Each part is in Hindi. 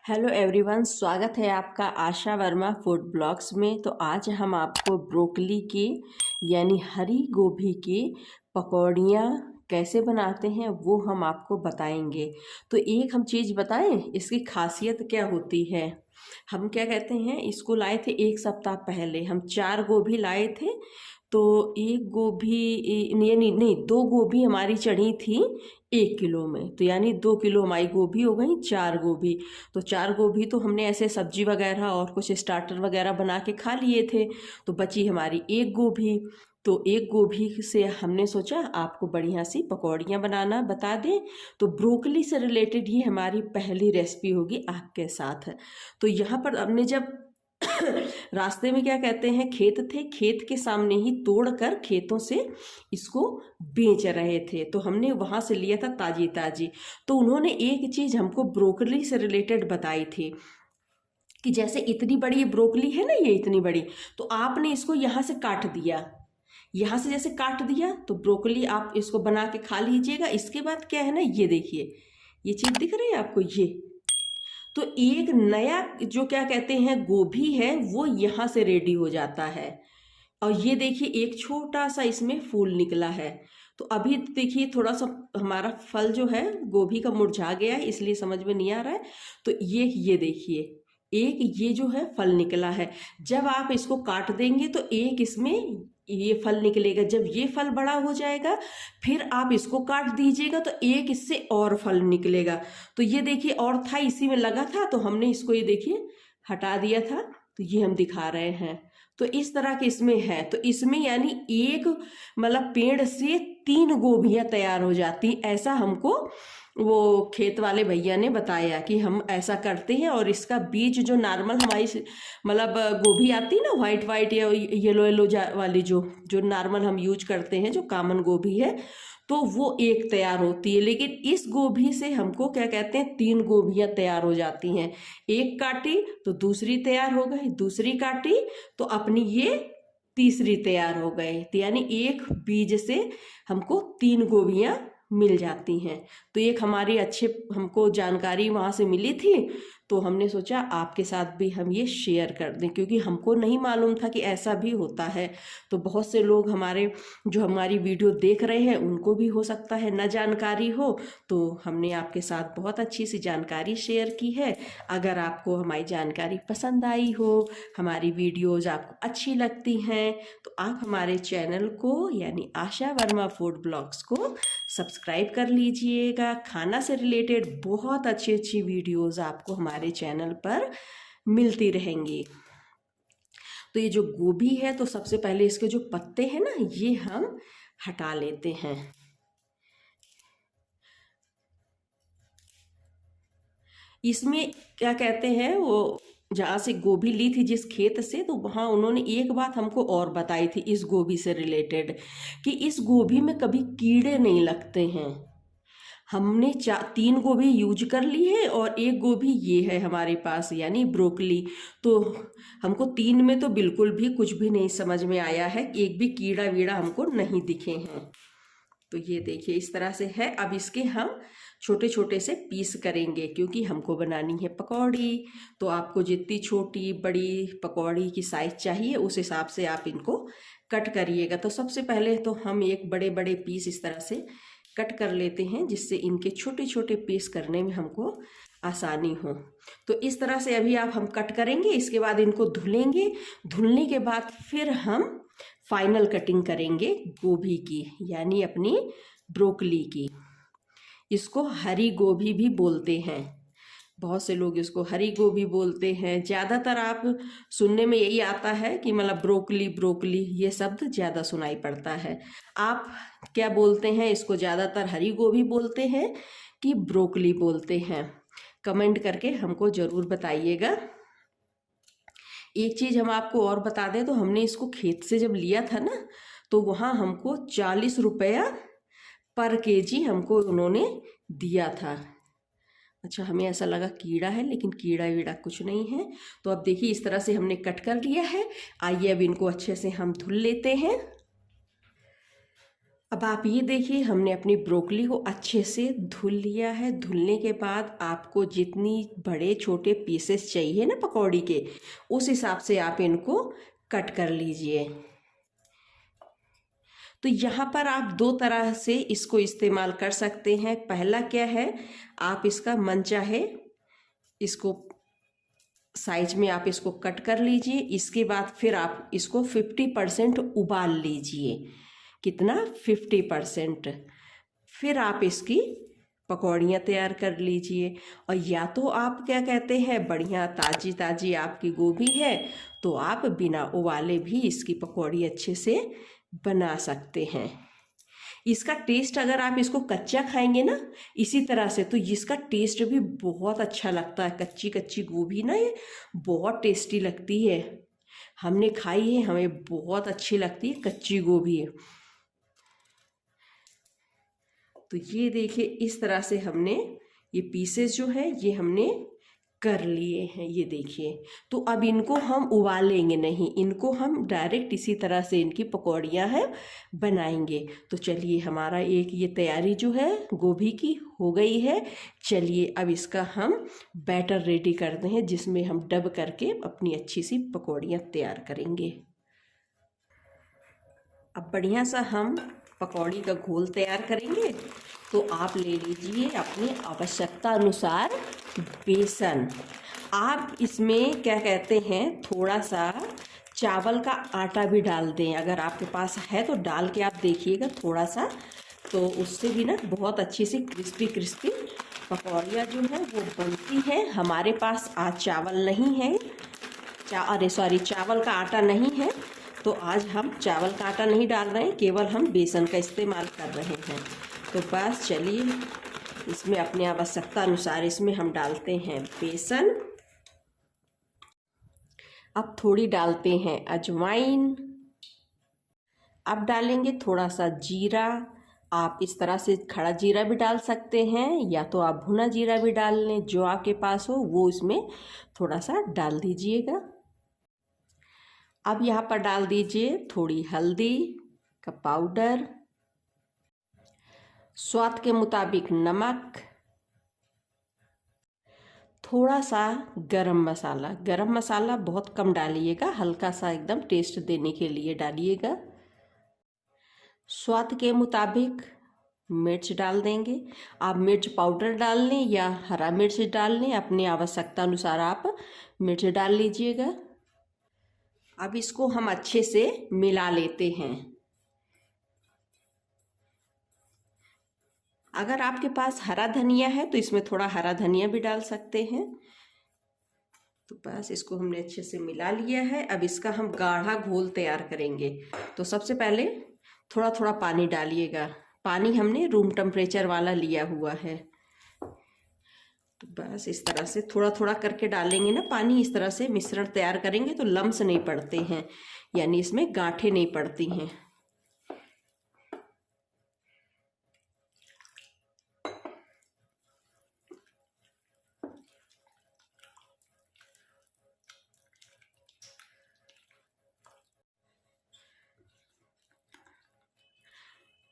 हेलो एवरीवन, स्वागत है आपका आशा वर्मा फूड ब्लॉग्स में। तो आज हम आपको ब्रोकली की यानी हरी गोभी की पकौड़ियाँ कैसे बनाते हैं वो हम आपको बताएंगे। तो एक हम चीज़ बताएं, इसकी खासियत क्या होती है। हम क्या कहते हैं, इसको लाए थे 1 सप्ताह पहले। हम 4 गोभी लाए थे। तो एक गोभी यानी नहीं, 2 गोभी हमारी चढ़ी थी 1 किलो में। तो यानी 2 किलो हमारी गोभी हो गई 4 गोभी। तो 4 गोभी तो हमने ऐसे सब्जी वगैरह और कुछ स्टार्टर वगैरह बना के खा लिए थे। तो बची हमारी 1 गोभी। तो 1 गोभी से हमने सोचा आपको बढ़िया सी पकौड़ियाँ बनाना बता दें। तो ब्रोकली से रिलेटेड ये हमारी पहली रेसिपी होगी आपके साथ। तो यहाँ पर हमने जब रास्ते में क्या कहते हैं, खेत थे, खेत के सामने ही तोड़कर खेतों से इसको बेच रहे थे। तो हमने वहां से लिया था ताजी ताजी। तो उन्होंने एक चीज हमको ब्रोकली से रिलेटेड बताई थी कि जैसे इतनी बड़ी ब्रोकली है ना, ये इतनी बड़ी, तो आपने इसको यहाँ से काट दिया। यहाँ से जैसे काट दिया तो ब्रोकली आप इसको बना के खा लीजिएगा। इसके बाद क्या है ना, ये देखिए, ये चीज दिख रही है आपको, ये तो एक नया जो क्या कहते हैं गोभी है वो यहाँ से रेडी हो जाता है। और ये देखिए एक छोटा सा इसमें फूल निकला है। तो अभी देखिए थोड़ा सा हमारा फल जो है गोभी का मुरझा गया है, इसलिए समझ में नहीं आ रहा है। तो ये देखिए एक ये जो है फल निकला है। जब आप इसको काट देंगे तो एक इसमें ये फल निकलेगा। जब ये फल बड़ा हो जाएगा फिर आप इसको काट दीजिएगा तो एक इससे और फल निकलेगा। तो ये देखिए और था, इसी में लगा था, तो हमने इसको ये देखिए हटा दिया था। तो ये हम दिखा रहे हैं। तो इस तरह के इसमें है। तो इसमें यानी एक मतलब पेड़ से 3 गोभियां तैयार हो जाती, ऐसा हमको वो खेत वाले भैया ने बताया कि हम ऐसा करते हैं। और इसका बीज जो नॉर्मल हमारी मतलब गोभी आती है ना, वाइट वाइट या येलो येलो वाली जो जो नॉर्मल हम यूज करते हैं, जो कॉमन गोभी है, तो वो एक तैयार होती है। लेकिन इस गोभी से हमको क्या कहते हैं, 3 गोभियां तैयार हो जाती हैं। एक काटी तो दूसरी तैयार हो गई, दूसरी काटी तो अपनी ये तीसरी तैयार हो गए। तो यानी एक बीज से हमको 3 गोभियां मिल जाती हैं। तो एक हमारी अच्छे हमको जानकारी वहाँ से मिली थी। तो हमने सोचा आपके साथ भी हम ये शेयर कर दें, क्योंकि हमको नहीं मालूम था कि ऐसा भी होता है। तो बहुत से लोग हमारे जो हमारी वीडियो देख रहे हैं उनको भी हो सकता है न जानकारी हो। तो हमने आपके साथ बहुत अच्छी सी जानकारी शेयर की है। अगर आपको हमारी जानकारी पसंद आई हो, हमारी वीडियोज़ आपको अच्छी लगती हैं, तो आप हमारे चैनल को यानी आशा वर्मा फूड ब्लॉग्स को सब्सक्राइब कर लीजिएगा। खाना से रिलेटेड बहुत अच्छी अच्छी वीडियोज़ आपको हमारे चैनल पर मिलती रहेंगी। तो ये जो गोभी है, तो सबसे पहले इसके जो पत्ते हैं ना, ये हम हटा लेते हैं। इसमें क्या कहते हैं, वो जहाँ से गोभी ली थी जिस खेत से, तो वहाँ उन्होंने एक बात हमको और बताई थी इस गोभी से रिलेटेड, कि इस गोभी में कभी कीड़े नहीं लगते हैं। हमने 3 गोभी यूज कर ली है और एक गोभी ये है हमारे पास यानी ब्रोकली। तो हमको 3 में तो बिल्कुल भी कुछ भी नहीं समझ में आया है, एक भी कीड़ा वीड़ा हमको नहीं दिखे हैं। तो ये देखिए इस तरह से है। अब इसके हम छोटे छोटे से पीस करेंगे, क्योंकि हमको बनानी है पकौड़ी। तो आपको जितनी छोटी बड़ी पकौड़ी की साइज चाहिए उस हिसाब से आप इनको कट करिएगा। तो सबसे पहले तो हम एक बड़े बड़े पीस इस तरह से कट कर लेते हैं, जिससे इनके छोटे छोटे पीस करने में हमको आसानी हो। तो इस तरह से अभी हम कट करेंगे। इसके बाद इनको धुलेंगे। धुलने के बाद फिर हम फाइनल कटिंग करेंगे गोभी की यानी अपनी ब्रोकली की। इसको हरी गोभी भी बोलते हैं, बहुत से लोग इसको हरी गोभी बोलते हैं। ज़्यादातर आप सुनने में यही आता है कि मतलब ब्रोकली ब्रोकली, ये शब्द ज़्यादा सुनाई पड़ता है। आप क्या बोलते हैं, इसको ज़्यादातर हरी गोभी बोलते हैं कि ब्रोकली बोलते हैं? कमेंट करके हमको ज़रूर बताइएगा। एक चीज़ हम आपको और बता दें, तो हमने इसको खेत से जब लिया था ना, तो वहाँ हमको 40 रुपया पर केजी हमको उन्होंने दिया था। अच्छा, हमें ऐसा लगा कीड़ा है, लेकिन कीड़ा वीड़ा कुछ नहीं है। तो अब देखिए इस तरह से हमने कट कर लिया है। आइए अब इनको अच्छे से हम धुल लेते हैं। अब आप ये देखिए, हमने अपनी ब्रोकली को अच्छे से धुल लिया है। धुलने के बाद आपको जितनी बड़े छोटे पीसेस चाहिए ना पकौड़ी के, उस हिसाब से आप इनको कट कर लीजिए। तो यहाँ पर आप दो तरह से इसको इस्तेमाल कर सकते हैं। पहला क्या है, आप इसका मनचाहे इसको साइज में आप इसको कट कर लीजिए। इसके बाद फिर आप इसको 50% उबाल लीजिए। कितना? 50%। फिर आप इसकी पकौड़ियाँ तैयार कर लीजिए। और या तो आप क्या कहते हैं, बढ़िया ताज़ी ताज़ी आपकी गोभी है तो आप बिना उबाले भी इसकी पकौड़ी अच्छे से बना सकते हैं। इसका टेस्ट अगर आप इसको कच्चा खाएंगे ना इसी तरह से, तो इसका टेस्ट भी बहुत अच्छा लगता है। कच्ची कच्ची गोभी ना ये बहुत टेस्टी लगती है। हमने खाई है, हमें बहुत अच्छी लगती है कच्ची गोभी। तो ये देखिए, इस तरह से हमने ये पीसेस जो है ये हमने कर लिए हैं, ये देखिए। तो अब इनको हम उबालेंगे नहीं, इनको हम डायरेक्ट इसी तरह से इनकी पकौड़ियाँ हैं बनाएंगे। तो चलिए, हमारा एक ये तैयारी जो है गोभी की हो गई है। चलिए अब इसका हम बैटर रेडी करते हैं, जिसमें हम डब करके अपनी अच्छी सी पकौड़ियाँ तैयार करेंगे। अब बढ़िया सा हम पकौड़ी का घोल तैयार करेंगे। तो आप ले लीजिए अपनी आवश्यकता अनुसार बेसन। आप इसमें क्या कहते हैं, थोड़ा सा चावल का आटा भी डाल दें। अगर आपके पास है तो डाल के आप देखिएगा थोड़ा सा, तो उससे भी ना बहुत अच्छी सी क्रिस्पी क्रिस्पी पकौड़ियाँ जो है वो बनती है। हमारे पास आज चावल नहीं है, चावल का आटा नहीं है, तो आज हम चावल का आटा नहीं डाल रहे हैं, केवल हम बेसन का इस्तेमाल कर रहे हैं। तो बस चलिए, इसमें अपनी आवश्यकता अनुसार इसमें हम डालते हैं बेसन। अब थोड़ी डालते हैं अजवाइन। अब डालेंगे थोड़ा सा जीरा। आप इस तरह से खड़ा जीरा भी डाल सकते हैं, या तो आप भुना जीरा भी डाल लें, जो आपके पास हो वो इसमें थोड़ा सा डाल दीजिएगा। अब यहाँ पर डाल दीजिए थोड़ी हल्दी का पाउडर, स्वाद के मुताबिक नमक, थोड़ा सा गरम मसाला। गरम मसाला बहुत कम डालिएगा, हल्का सा एकदम टेस्ट देने के लिए डालिएगा। स्वाद के मुताबिक मिर्च डाल देंगे। आप मिर्च पाउडर डाल लें या हरा मिर्च डाल लें, अपनी आवश्यकता अनुसार आप मिर्च डाल लीजिएगा। अब इसको हम अच्छे से मिला लेते हैं। अगर आपके पास हरा धनिया है तो इसमें थोड़ा हरा धनिया भी डाल सकते हैं। तो बस इसको हमने अच्छे से मिला लिया है। अब इसका हम गाढ़ा घोल तैयार करेंगे। तो सबसे पहले थोड़ा थोड़ा पानी डालिएगा। पानी हमने रूम टेम्परेचर वाला लिया हुआ है। तो बस इस तरह से थोड़ा थोड़ा करके डालेंगे ना पानी, इस तरह से मिश्रण तैयार करेंगे तो लम्स नहीं पड़ते हैं, यानी इसमें गांठें नहीं पड़ती हैं।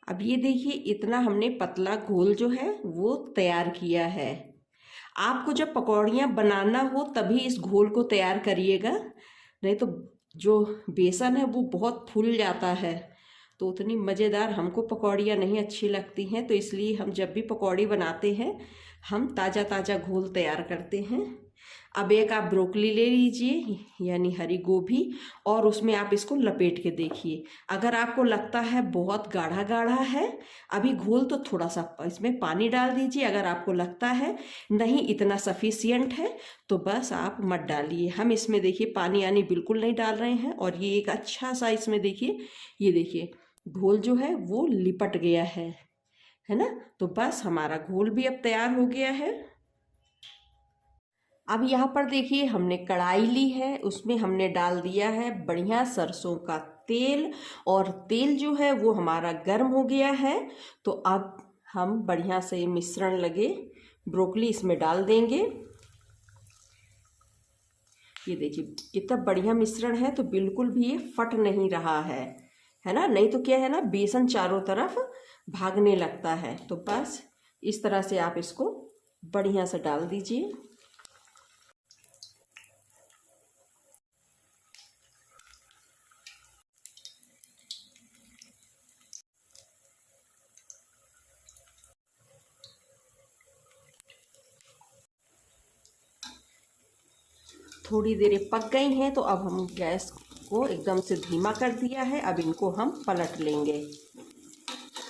अब ये देखिए, इतना हमने पतला घोल जो है वो तैयार किया है। आपको जब पकौड़ियाँ बनाना हो तभी इस घोल को तैयार करिएगा, नहीं तो जो बेसन है वो बहुत फूल जाता है, तो उतनी मज़ेदार हमको पकौड़ियाँ नहीं अच्छी लगती हैं। तो इसलिए हम जब भी पकौड़ी बनाते हैं हम ताज़ा ताज़ा घोल तैयार करते हैं। अब एक आप ब्रोकली ले लीजिए, यानी हरी गोभी, और उसमें आप इसको लपेट के देखिए। अगर आपको लगता है बहुत गाढ़ा गाढ़ा है अभी घोल, तो थोड़ा सा इसमें पानी डाल दीजिए। अगर आपको लगता है नहीं इतना सफिशियंट है तो बस आप मत डालिए। हम इसमें देखिए पानी यानी बिल्कुल नहीं डाल रहे हैं। और ये एक अच्छा सा इसमें देखिए, ये देखिए घोल जो है वो लिपट गया है ना। तो बस हमारा घोल भी अब तैयार हो गया है। अब यहाँ पर देखिए, हमने कढ़ाई ली है, उसमें हमने डाल दिया है बढ़िया सरसों का तेल, और तेल जो है वो हमारा गर्म हो गया है। तो अब हम बढ़िया से मिश्रण लगे ब्रोकली इसमें डाल देंगे। ये देखिए कितना बढ़िया मिश्रण है, तो बिल्कुल भी ये फट नहीं रहा है है ना, नहीं तो क्या है ना, बेसन चारों तरफ भागने लगता है। तो बस इस तरह से आप इसको बढ़िया से डाल दीजिए। थोड़ी देर पक गई हैं, तो अब हम गैस को एकदम से धीमा कर दिया है। अब इनको हम पलट लेंगे।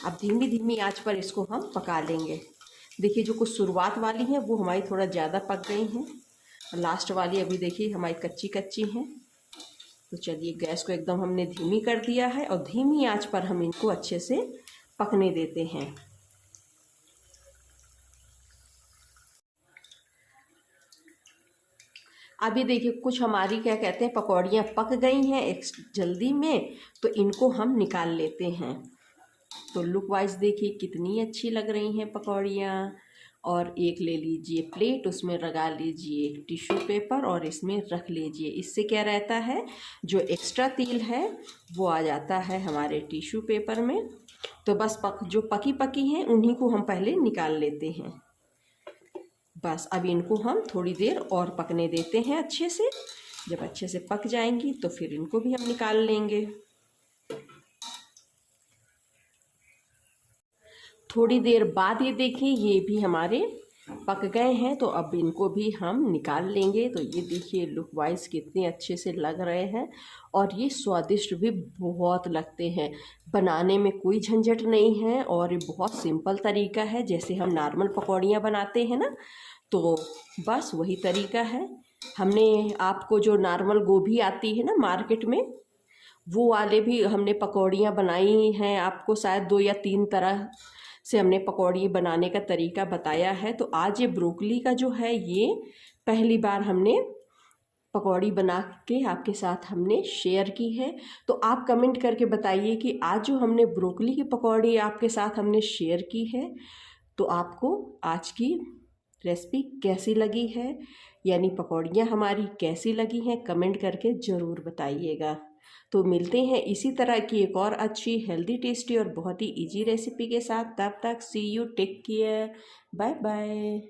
अब धीमी धीमी आंच पर इसको हम पका लेंगे। देखिए जो कुछ शुरुआत वाली हैं वो हमारी थोड़ा ज़्यादा पक गई हैं, लास्ट वाली अभी देखिए हमारी कच्ची कच्ची हैं। तो चलिए गैस को एकदम हमने धीमी कर दिया है और धीमी आंच पर हम इनको अच्छे से पकने देते हैं। अभी देखिए कुछ हमारी क्या कहते हैं पकौड़ियाँ पक गई हैं एक जल्दी में, तो इनको हम निकाल लेते हैं। तो लुक वाइज देखिए कितनी अच्छी लग रही हैं पकौड़ियाँ। और एक ले लीजिए प्लेट, उसमें लगा लीजिए एक टिश्यू पेपर और इसमें रख लीजिए। इससे क्या रहता है, जो एक्स्ट्रा तेल है वो आ जाता है हमारे टिश्यू पेपर में। तो बस जो पकी पकी हैं उन्हीं को हम पहले निकाल लेते हैं। बस अब इनको हम थोड़ी देर और पकने देते हैं अच्छे से। जब अच्छे से पक जाएंगी तो फिर इनको भी हम निकाल लेंगे। थोड़ी देर बाद ये देखिए ये भी हमारे पक गए हैं, तो अब इनको भी हम निकाल लेंगे। तो ये देखिए लुक वाइज कितने अच्छे से लग रहे हैं और ये स्वादिष्ट भी बहुत लगते हैं। बनाने में कोई झंझट नहीं है और ये बहुत सिंपल तरीका है, जैसे हम नॉर्मल पकौड़ियाँ बनाते हैं ना, तो बस वही तरीका है। हमने आपको जो नॉर्मल गोभी आती है ना मार्केट में, वो वाले भी हमने पकौड़ियाँ बनाई हैं। आपको शायद 2 या 3 तरह से हमने पकौड़ी बनाने का तरीका बताया है। तो आज ये ब्रोकली का जो है ये पहली बार हमने पकौड़ी बना के आपके साथ हमने शेयर की है। तो आप कमेंट करके बताइए कि आज जो हमने ब्रोकली की पकौड़ी आपके साथ हमने शेयर की है, तो आपको आज की रेसिपी कैसी लगी है, यानी पकौड़ियाँ हमारी कैसी लगी हैं, कमेंट करके ज़रूर बताइएगा। तो मिलते हैं इसी तरह की एक और अच्छी हेल्दी टेस्टी और बहुत ही इजी रेसिपी के साथ। तब तक see you, take care, bye bye.